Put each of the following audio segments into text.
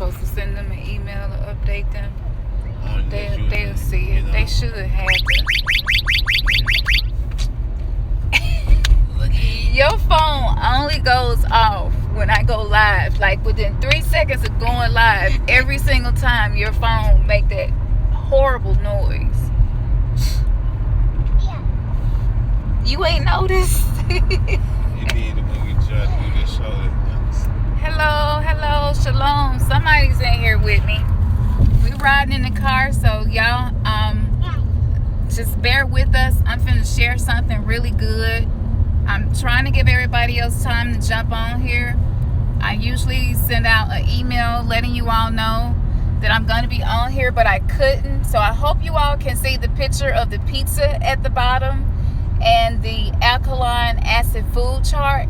supposed to send them an email to update them. They'll They'll see it. They should have it. Your phone only goes off when I go live. Like within 3 seconds of going live, every single time your phone make that horrible noise. Yeah. You ain't noticed? You did it when we tried to do this show. Hello, shalom. Somebody's in here with me. We riding in the car, so y'all just bear with us. I'm finna share something really good. I'm trying to give everybody else time to jump on here. I usually send out an email letting you all know that I'm going to be on here, but I couldn't. So I hope you all can see the picture of the pizza at the bottom and the alkaline acid food chart.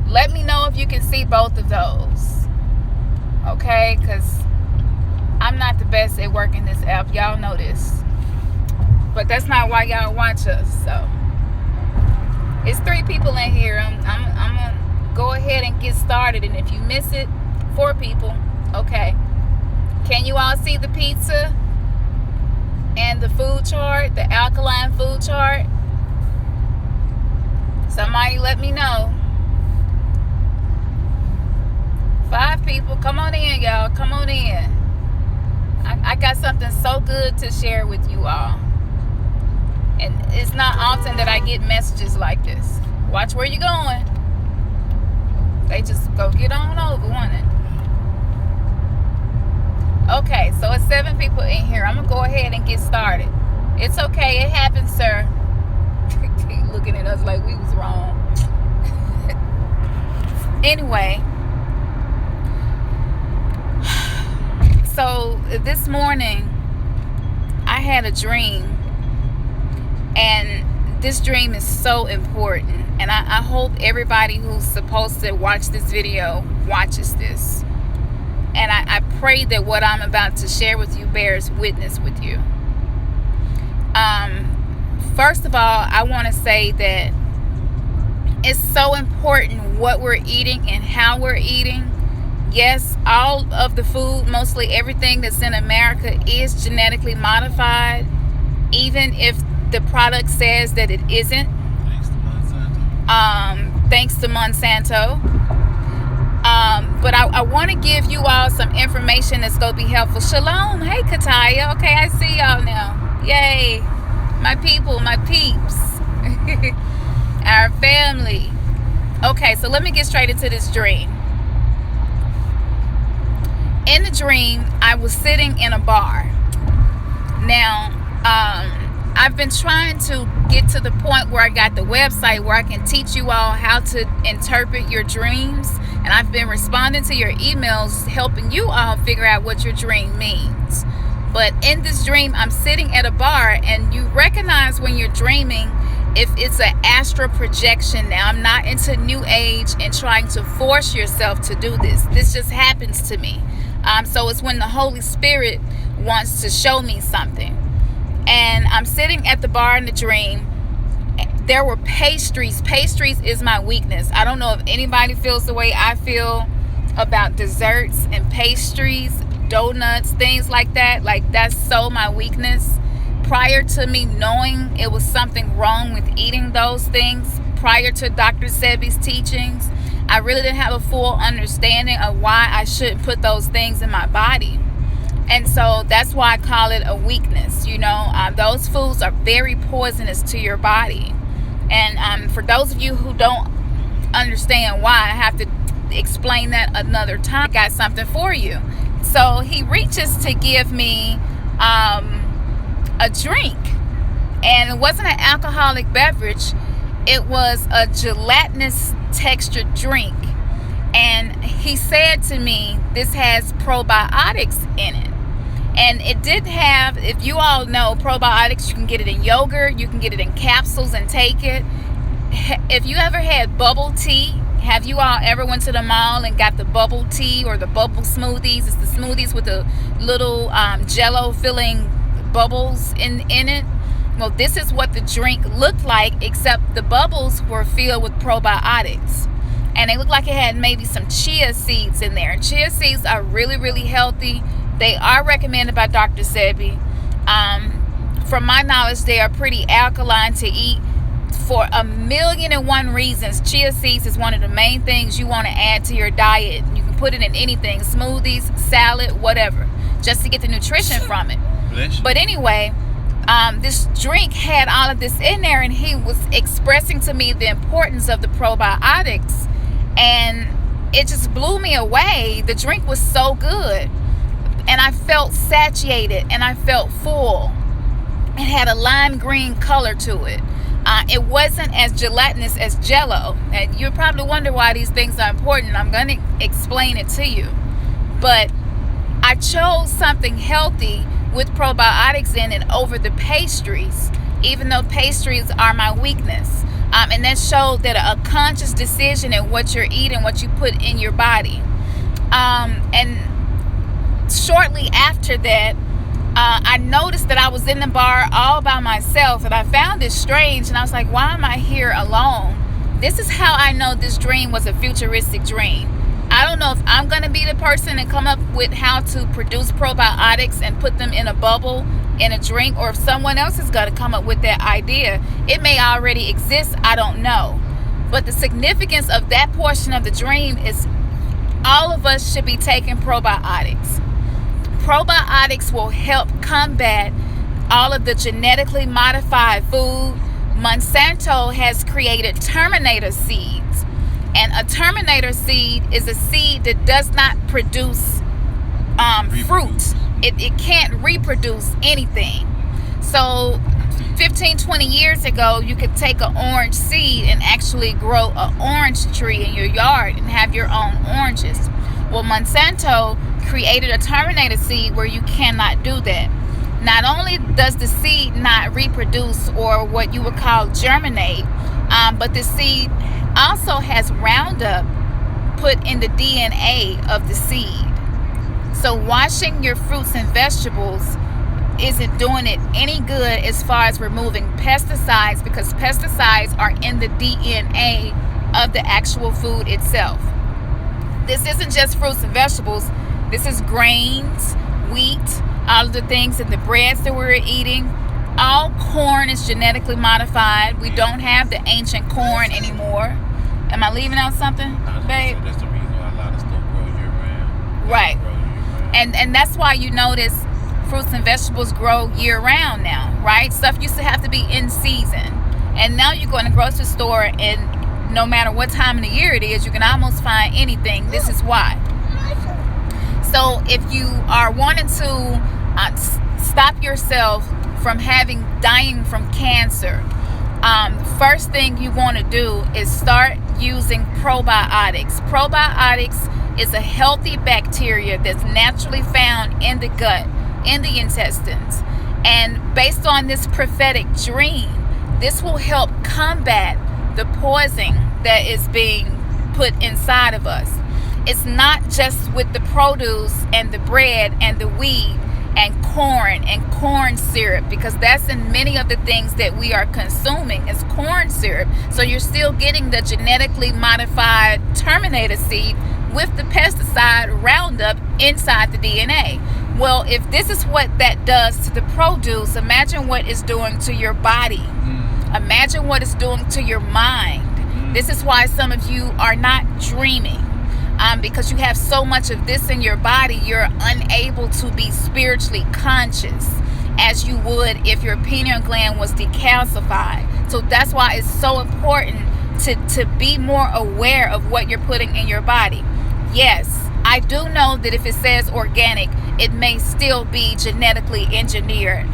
Let me know if you can see both of those. Okay? Because I'm not the best at working this app. Y'all know this. But that's not why y'all watch us. So it's 3 people in here. I'm gonna go ahead and get started. And if you miss it, 4 people. Okay. Can you all see the pizza and the food chart, the alkaline food chart? Somebody let me know. 5 people. Come on in, y'all. Come on in. I got something so good to share with you all. And it's not often that I get messages like this. Watch where you're going. They just go get on over, won't it? Okay, so it's 7 people in here. I'm going to go ahead and get started. It's okay. It happens, sir. Looking at us like we was wrong. Anyway. So this morning, I had a dream. And this dream is so important. And I hope everybody who's supposed to watch this video watches this. And I pray that what I'm about to share with you bears witness with you. First of all, I want to say that it's so important what we're eating and how we're eating. Yes, all of the food, mostly everything that's in America is genetically modified. Even if the product says that it isn't. Thanks to Monsanto. But I want to give you all some information that's going to be helpful. Shalom. Hey, Kataya. Okay, I see y'all now. Yay. My people, my peeps. Our family. Okay, so let me get straight into this dream. In the dream, I was sitting in a bar. Now, I've been trying to get to the point where I got the website where I can teach you all how to interpret your dreams. And I've been responding to your emails, helping you all figure out what your dream means. But in this dream, I'm sitting at a bar, and you recognize when you're dreaming if it's an astral projection. Now, I'm not into New Age and trying to force yourself to do this. This just happens to me. So it's when the Holy Spirit wants to show me something. And I'm sitting at the bar in the dream. There were pastries. Pastries is my weakness. I don't know if anybody feels the way I feel about desserts and pastries, donuts, things like that. Like, that's so my weakness. Prior to me knowing it was something wrong with eating those things, prior to Dr. Sebi's teachings, I really didn't have a full understanding of why I shouldn't put those things in my body. And so that's why I call it a weakness. You know, those foods are very poisonous to your body. And for those of you who don't understand why, I have to explain that another time. I got something for you. So he reaches to give me a drink. And it wasn't an alcoholic beverage. It was a gelatinous textured drink. And he said to me, this has probiotics in it. And it did have, if you all know, probiotics, you can get it in yogurt, you can get it in capsules and take it. If you ever had bubble tea, have you all ever went to the mall and got the bubble tea or the bubble smoothies? It's the smoothies with the little jello filling bubbles in it. Well, this is what the drink looked like, except the bubbles were filled with probiotics. and it looked like it had maybe some chia seeds in there. And chia seeds are really, really healthy. They are recommended by Dr. Sebi. From my knowledge, they are pretty alkaline to eat for 1,000,001 reasons. Chia seeds is one of the main things you want to add to your diet. You can put it in anything, smoothies, salad, whatever, just to get the nutrition from it. But anyway, this drink had all of this in there, and he was expressing to me the importance of the probiotics, and it just blew me away. The drink was so good, and I felt satiated, and I felt full. It had a lime green color to it. It wasn't as gelatinous as Jell-O, and you probably wonder why these things are important. I'm going to explain it to you, but I chose something healthy with probiotics in it over the pastries, even though pastries are my weakness. And that showed that a conscious decision in what you're eating, what you put in your body. And shortly after that, I noticed that I was in the bar all by myself, and I found it strange, and I was like, why am I here alone? This is how I know this dream was a futuristic dream. I don't know if I'm going to be the person to come up with how to produce probiotics and put them in a bubble in a drink, or if someone else is going to come up with that idea. It may already exist, I don't know. But the significance of that portion of the dream is all of us should be taking probiotics. Probiotics will help combat all of the genetically modified food. Monsanto has created Terminator seeds. And a Terminator seed is a seed that does not produce fruit. It can't reproduce anything. So 15, 20 years ago, you could take an orange seed and actually grow an orange tree in your yard and have your own oranges. Well, Monsanto created a Terminator seed where you cannot do that. Not only does the seed not reproduce, or what you would call germinate, but the seed also has Roundup put in the DNA of the seed. So washing your fruits and vegetables isn't doing it any good as far as removing pesticides, because pesticides are in the DNA of the actual food itself. This isn't just fruits and vegetables. This is grains, wheat, all of the things in the breads that we're eating. All corn is genetically modified. We don't have the ancient corn anymore. Am I leaving out something, babe? That's the reason why a lot of stuff grow year-round. Right. And that's why you notice fruits and vegetables grow year-round now, right? Stuff used to have to be in season. And now you go in the grocery store, and no matter what time of the year it is, you can almost find anything. This is why. So if you are wanting to stop yourself from dying from cancer, first thing you want to do is start using probiotics. Probiotics is a healthy bacteria that's naturally found in the gut, in the intestines. And based on this prophetic dream, this will help combat the poison that is being put inside of us. It's not just with the produce and the bread and the wheat and corn syrup, because that's in many of the things that we are consuming is corn syrup. So you're still getting the genetically modified Terminator seed with the pesticide Roundup inside the DNA. Well, if this is what that does to the produce, imagine what it's doing to your body. Imagine what it's doing to your mind. This is why some of you are not dreaming. Because you have so much of this in your body, you're unable to be spiritually conscious as you would if your pineal gland was decalcified. So that's why it's so important to be more aware of what you're putting in your body. Yes, I do know that if it says organic, it may still be genetically engineered.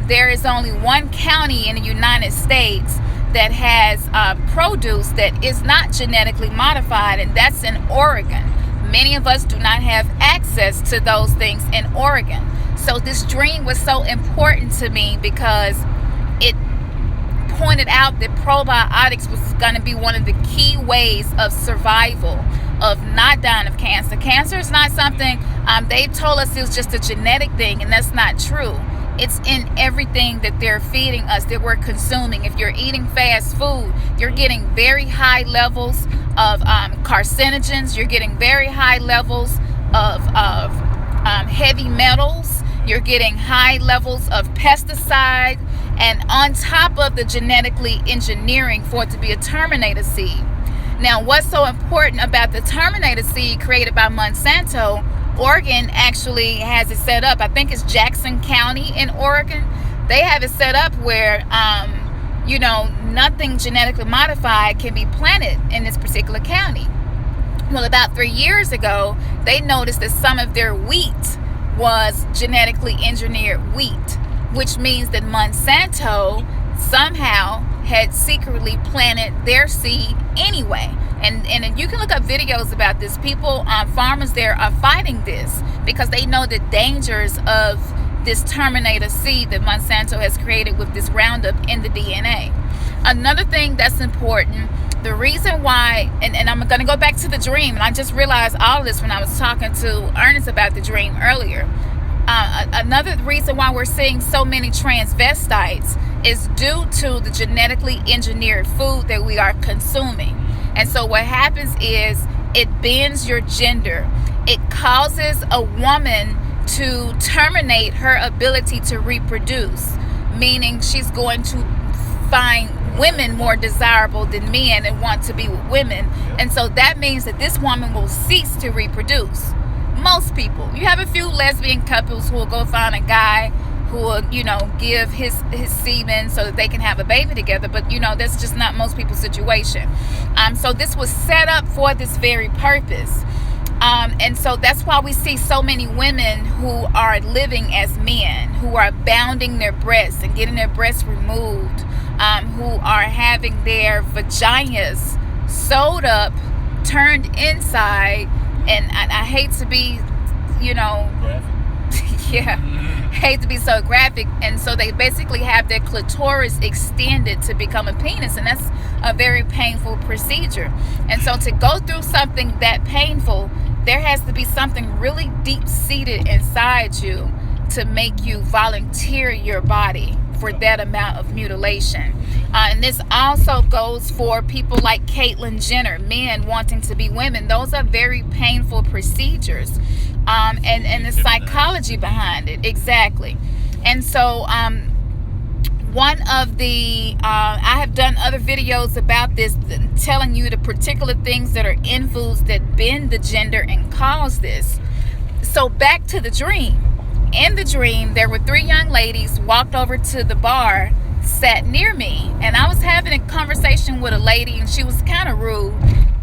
There is only one county in the United States that has produce that is not genetically modified, and that's in Oregon. Many of us do not have access to those things in Oregon. So this dream was so important to me because it pointed out that probiotics was going to be one of the key ways of survival, of not dying of cancer. Cancer is not something they told us it was just a genetic thing, and that's not true. It's in everything that they're feeding us, that we're consuming. If you're eating fast food, you're getting very high levels of carcinogens. You're getting very high levels of heavy metals. You're getting high levels of pesticide, and on top of the genetically engineering for it to be a Terminator seed. Now, what's so important about the Terminator seed created by Monsanto? Oregon actually has it set up. I think it's Jackson County in Oregon. They have it set up where, nothing genetically modified can be planted in this particular county. Well, about 3 years ago, they noticed that some of their wheat was genetically engineered wheat, which means that Monsanto somehow had secretly planted their seed anyway. And you can look up videos about this. People, farmers there are fighting this because they know the dangers of this Terminator seed that Monsanto has created with this Roundup in the DNA. Another thing that's important, the reason why, and I'm going to go back to the dream, and I just realized all of this when I was talking to Ernest about the dream earlier. Another reason why we're seeing so many transvestites is due to the genetically engineered food that we are consuming. And so what happens is it bends your gender. It causes a woman to terminate her ability to reproduce, meaning she's going to find women more desirable than men and want to be with women. And so that means that this woman will cease to reproduce. Most people, you have a few lesbian couples who will go find a guy who will, give his semen so that they can have a baby together. But, that's just not most people's situation. So this was set up for this very purpose. And so that's why we see so many women who are living as men, who are bounding their breasts and getting their breasts removed, who are having their vaginas sewed up, turned inside. And I hate to be, hate to be so graphic. And so they basically have their clitoris extended to become a penis. And that's a very painful procedure. And so to go through something that painful, there has to be something really deep-seated inside you to make you volunteer your body for that amount of mutilation. And this also goes for people like Caitlyn Jenner, men wanting to be women. Those are very painful procedures. And the psychology behind it, exactly. And so one of the, I have done other videos about this, telling you the particular things that are in foods that bend the gender and cause this. So back to the dream. In the dream, there were 3 young ladies walked over to the bar, sat near me, and I was having a conversation with a lady, and she was kind of rude.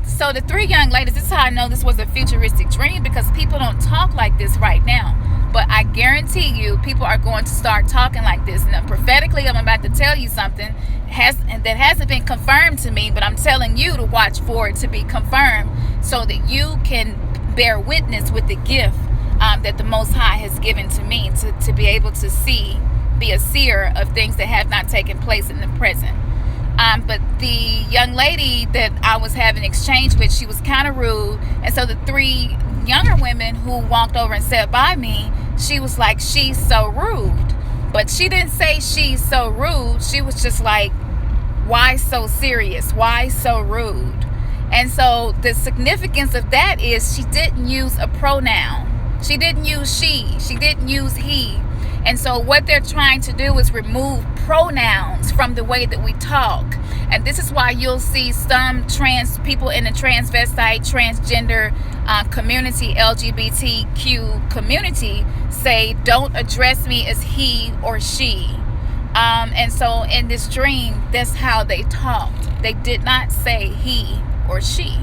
So the 3 young ladies, this is how I know this was a futuristic dream, because people don't talk like this right now. But I guarantee you, people are going to start talking like this. Now, prophetically, I'm about to tell you something that hasn't been confirmed to me, but I'm telling you to watch for it to be confirmed so that you can bear witness with the gift that the Most High has given to me to be able to be a seer of things that have not taken place in the present. But the young lady that I was having exchange with, she was kind of rude. And so the 3 younger women who walked over and sat by me, she was like, she's so rude. But she didn't say she's so rude. She was just like, why so serious? Why so rude? And so the significance of that is she didn't use a pronoun. She didn't use she. She didn't use he. And so what they're trying to do is remove pronouns from the way that we talk. And this is why you'll see some trans people in the transvestite, transgender community, LGBTQ community say, don't address me as he or she. And so in this dream, that's how they talked. They did not say he or she.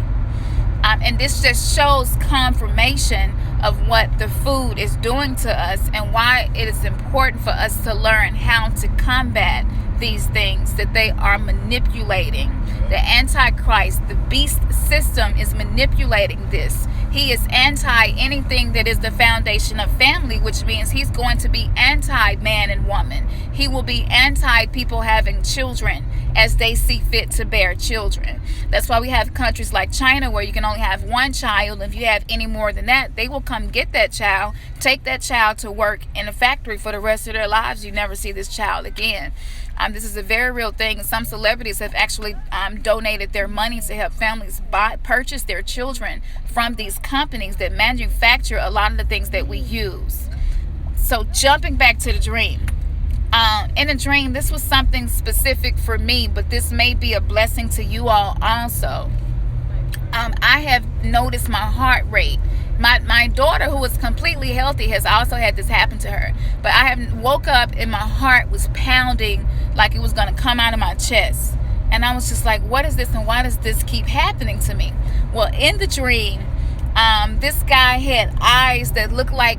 And this just shows confirmation of what the food is doing to us and why it is important for us to learn how to combat these things that they are manipulating. The Antichrist, the beast system, is manipulating this. He is anti anything that is the foundation of family, which means he's going to be anti man and woman. He will be anti people having children as they see fit to bear children. That's why we have countries like China where you can only have one child. If you have any more than that, they will come get that child, take that child to work in a factory for the rest of their lives. You never see this child again. This is a very real thing. Some celebrities have actually donated their money to help families purchase their children from these companies that manufacture a lot of the things that we use. So jumping back to the dream. In a dream, this was something specific for me, but this may be a blessing to you all also. I have noticed my heart rate. My daughter, who is completely healthy, has also had this happen to her. But I have woke up and my heart was pounding like it was going to come out of my chest. And I was just like, what is this and why does this keep happening to me? Well, in the dream, this guy had eyes that looked like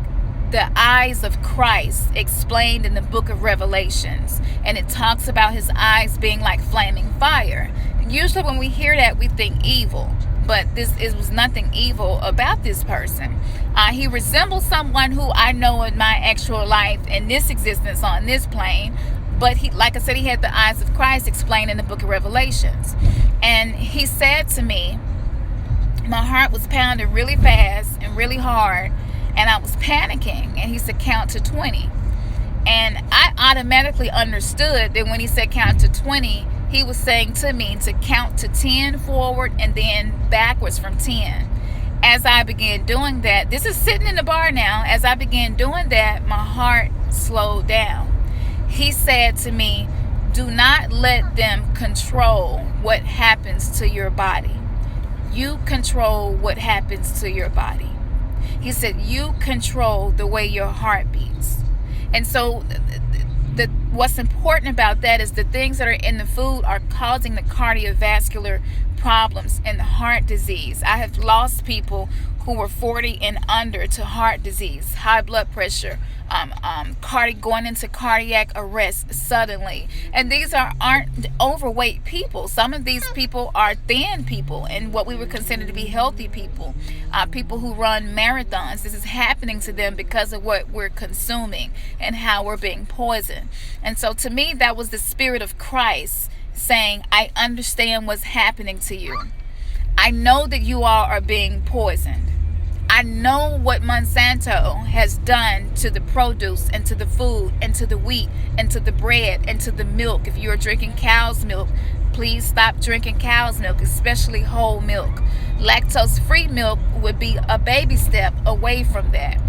the eyes of Christ explained in the book of Revelations. And it talks about his eyes being like flaming fire. Usually when we hear that, we think evil. But it was nothing evil about this person. He resembles someone who I know in my actual life, in this existence on this plane. But he, like I said, he had the eyes of Christ explained in the book of Revelations. And he said to me, my heart was pounding really fast and really hard. And I was panicking. And he said, count to 20. And I automatically understood that when he said count to 20, he was saying to me to count to 10 forward and then backwards from 10. As I began doing that, this is sitting in the bar now. As I began doing that, my heart slowed down. He said to me, do not let them control what happens to your body. You control what happens to your body. He said, you control the way your heart beats. And so what's important about that is the things that are in the food are causing the cardiovascular problems and the heart disease. I have lost people who were 40 and under to heart disease, high blood pressure, going into cardiac arrest suddenly. And these aren't overweight people. Some of these people are thin people and what we would consider to be healthy people. People who run marathons. This is happening to them because of what we're consuming and how we're being poisoned. And so to me, that was the Spirit of Christ saying, I understand what's happening to you. I know that you all are being poisoned. I know what Monsanto has done to the produce and to the food and to the wheat and to the bread and to the milk. If you're drinking cow's milk, please stop drinking cow's milk, especially whole milk. Lactose-free milk would be a baby step away from that.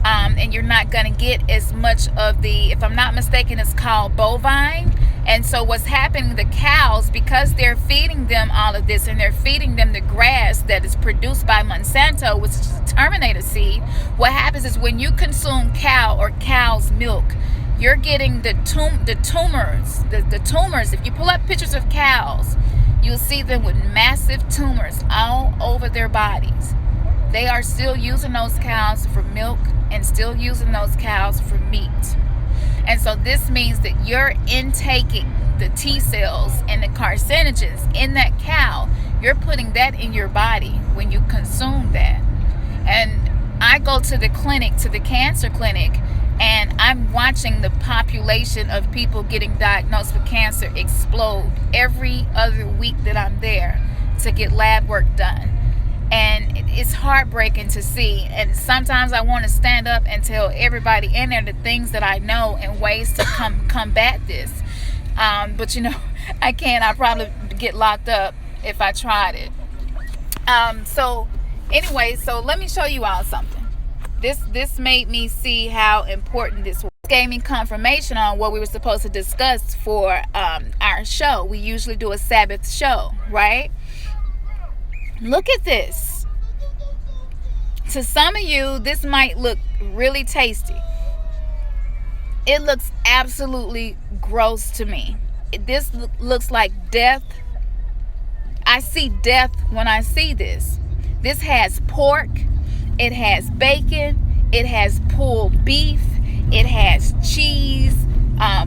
And you're not going to get as much of the, if I'm not mistaken, it's called bovine. And so what's happening, the cows, because they're feeding them all of this and they're feeding them the grass that is produced by Monsanto, which is a Terminator seed, what happens is when you consume cow or cow's milk, you're getting the tumors. If you pull up pictures of cows, you'll see them with massive tumors all over their bodies. They are still using those cows for milk and still using those cows for meat. And so this means that you're intaking the T cells and the carcinogens in that cow. You're putting that in your body when you consume that. And I go to the clinic, to the cancer clinic, and I'm watching the population of people getting diagnosed with cancer explode every other week that I'm there to get lab work done. And it's heartbreaking to see. And sometimes I want to stand up and tell everybody in there the things that I know and ways to combat this. But you know, I can't. I'd probably get locked up if I tried it. So anyway, so let me show you all something. This made me see how important this was. It gave me confirmation on what we were supposed to discuss for our show. We usually do a Sabbath show, right? Look at this. To some of you, this might look really tasty. It looks absolutely gross to me. This looks like death. I see death when I see this. This has pork. It has bacon. It has pulled beef. It has cheese.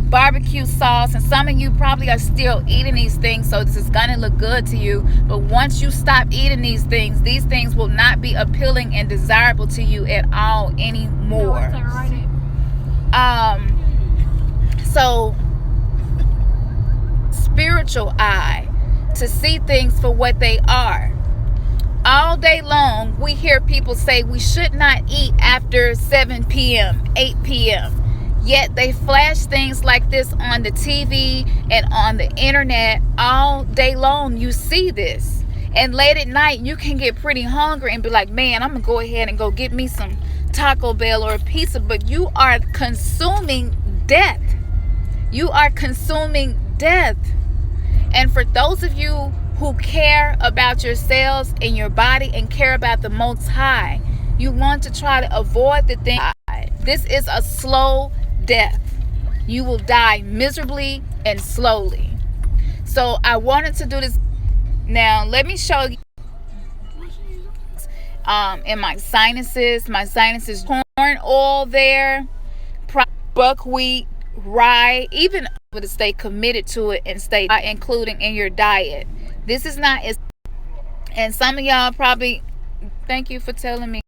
Barbecue sauce, and some of you probably are still eating these things, so this is gonna look good to you. But once you stop eating these things will not be appealing and desirable to you at all anymore. spiritual eye to see things for what they are. All day long, we hear people say we should not eat after 7 p.m., 8 p.m. Yet they flash things like this on the TV and on the internet all day long. You see this. And late at night, you can get pretty hungry and be like, man, I'm going to go ahead and go get me some Taco Bell or a pizza. But you are consuming death. You are consuming death. And for those of you who care about yourselves and your body and care about the Most High, you want to try to avoid the thing. This is a slow death. You will die miserably and slowly. So I wanted to do this. Now let me show you in my sinuses corn oil there, buckwheat, rye, even to stay committed to it and stay including in your diet. This is not as, and some of y'all probably, thank you for telling me.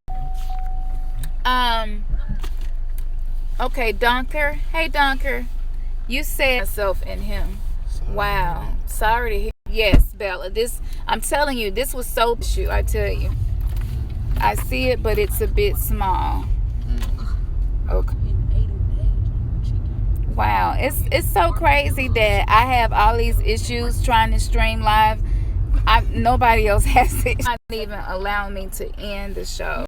Okay, Donker. Hey, Donker. You said myself and him. Wow. Sorry to hear. Yes, Bella. This, I'm telling you, this was so shoot. I tell you. I see it, but it's a bit small. Okay. Wow. It's so crazy that I have all these issues trying to stream live. Nobody else has it. Not even allowing me to end the show.